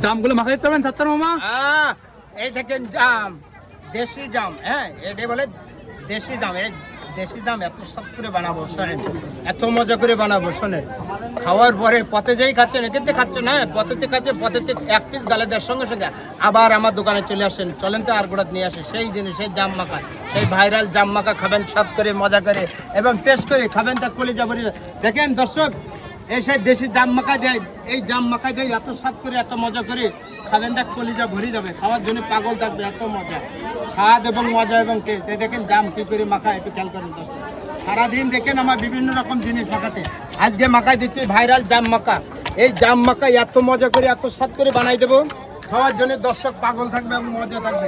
জামগুলো মাখাই দিতে পারবেন ছাত্র মামা? এই দেখেন জাম, দেশি জাম। হ্যাঁ, এটা বলে দেশি জাম। এই দেশি জাম এত সব করে বানাবো শোনেন, এত মজা করে বানাবো শোনেন। খাওয়ার পরে পথে যেই খাচ্ছেন, এক্ষেত্রে খাচ্ছেন, হ্যাঁ পথেতে খাচ্ছে, পথেতে এক পিস গালে দেওয়ার সঙ্গে সঙ্গে আবার আমার দোকানে চলে আসেন, চলেন তো আর গোড়া নিয়ে আসে সেই জিনিস, সেই জাম মাখা, সেই ভাইরাল জাম মাখা খাবেন সব করে মজা করে এবং টেস্ট করে খাবেন, তা কলিজা ভরে। দেখেন দর্শক, এই সেই দেশি জাম মাখা দেয়, এই জাম মাখা দেয় এত স্বাদ করে, এত মজা করে খাবেন, তা কলিজা ভরে যাবে, খাওয়ার জন্য পাগল থাকবে, এত মজা স্বাদ এবং মজা এবং টেস্ট। এই দেখেন জাম কি করে মাখা, একটু খেয়াল করেন দর্শক। সারাদিন দেখেন আমার বিভিন্ন রকম জিনিস মাখাতে, আজকে মাখাই দিচ্ছি ভাইরাল জাম মাখা। এই জাম মাখা এত মজা করে, এত স্বাদ করে বানাই দেবো, খাওয়ার জন্য দর্শক পাগল থাকবে এবং মজা থাকবে।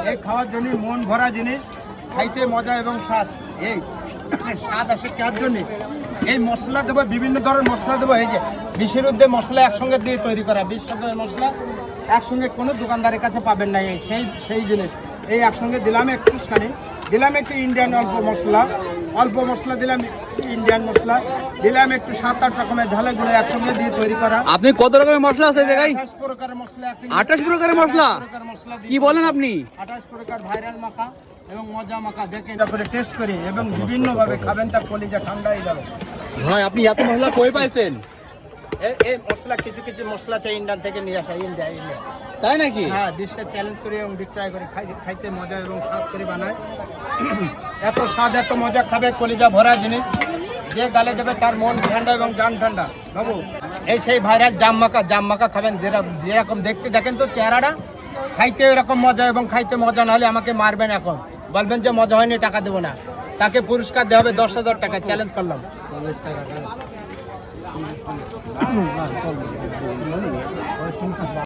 এই খাওয়ার জন্য মন ভরা জিনিস, খাইতে মজা এবং স্বাদ। এই স্বাদ আসে কার জন্য, এই মশলা দেবো, বিভিন্ন ধরনের মশলা দেবো। এই যে বিশের উদ্দে মশলা একসঙ্গে দিয়ে তৈরি করা, 20 রকমের মশলা একসঙ্গে কোনো দোকানদারের কাছে পাবেন না। এই সেই জিনিস এই একসঙ্গে দিলাম, একটুখানি দিলাম একটু ইন্ডিয়ান অল্প মশলা দিলাম, ইন্ডিয়ান মশলা দিলাম একটু, 7-8 রকমের ঝালে গুলো একসঙ্গে দিয়ে তৈরি করা। আপনি কত রকমের মশলা আছে জায়গায়? 28 প্রকারের মশলা। 28 প্রকারের মশলা? কি বলেন আপনি? 28 প্রকার ভাইরাল মাখা এবং মজা মাখা। দেখে তারপরে টেস্ট করি এবং বিভিন্ন ভাবে খাবেন, তার কলিজা ঠান্ডা হয়ে যাবে। ভাই আপনি এত মশলা কই পাইছেন? এই মশলা কিছু মশলা চাই ইন্ডিয়ান থেকে নিয়ে আসা, ইন্ডিয়া। তাই নাকি? হ্যাঁ, ডিশটা চ্যালেঞ্জ করে এবং বিক্রয় করে খাইতে মজা এবং স্বাদ করে বানায়। এত স্বাদ, এত মজা, খাবে কলিজা ভরা জিনিস, যে গালে দেবে তার মন ঠান্ডা এবং জান ঠান্ডা। বাবু এই সেই ভাইরাল জাম মাখা খাবেন, যেরকম দেখতে দেখেন তো চেহারাটা, খাইতে এরকম মজা এবং খাইতে মজা না হলে আমাকে মারবেন, এখন বলবেন যে মজা হয়নি, টাকা দেবো না, তাকে পুরস্কার দেওয়া হবে 10,000 টাকা। চ্যালেঞ্জ করলাম। 40 টাকা।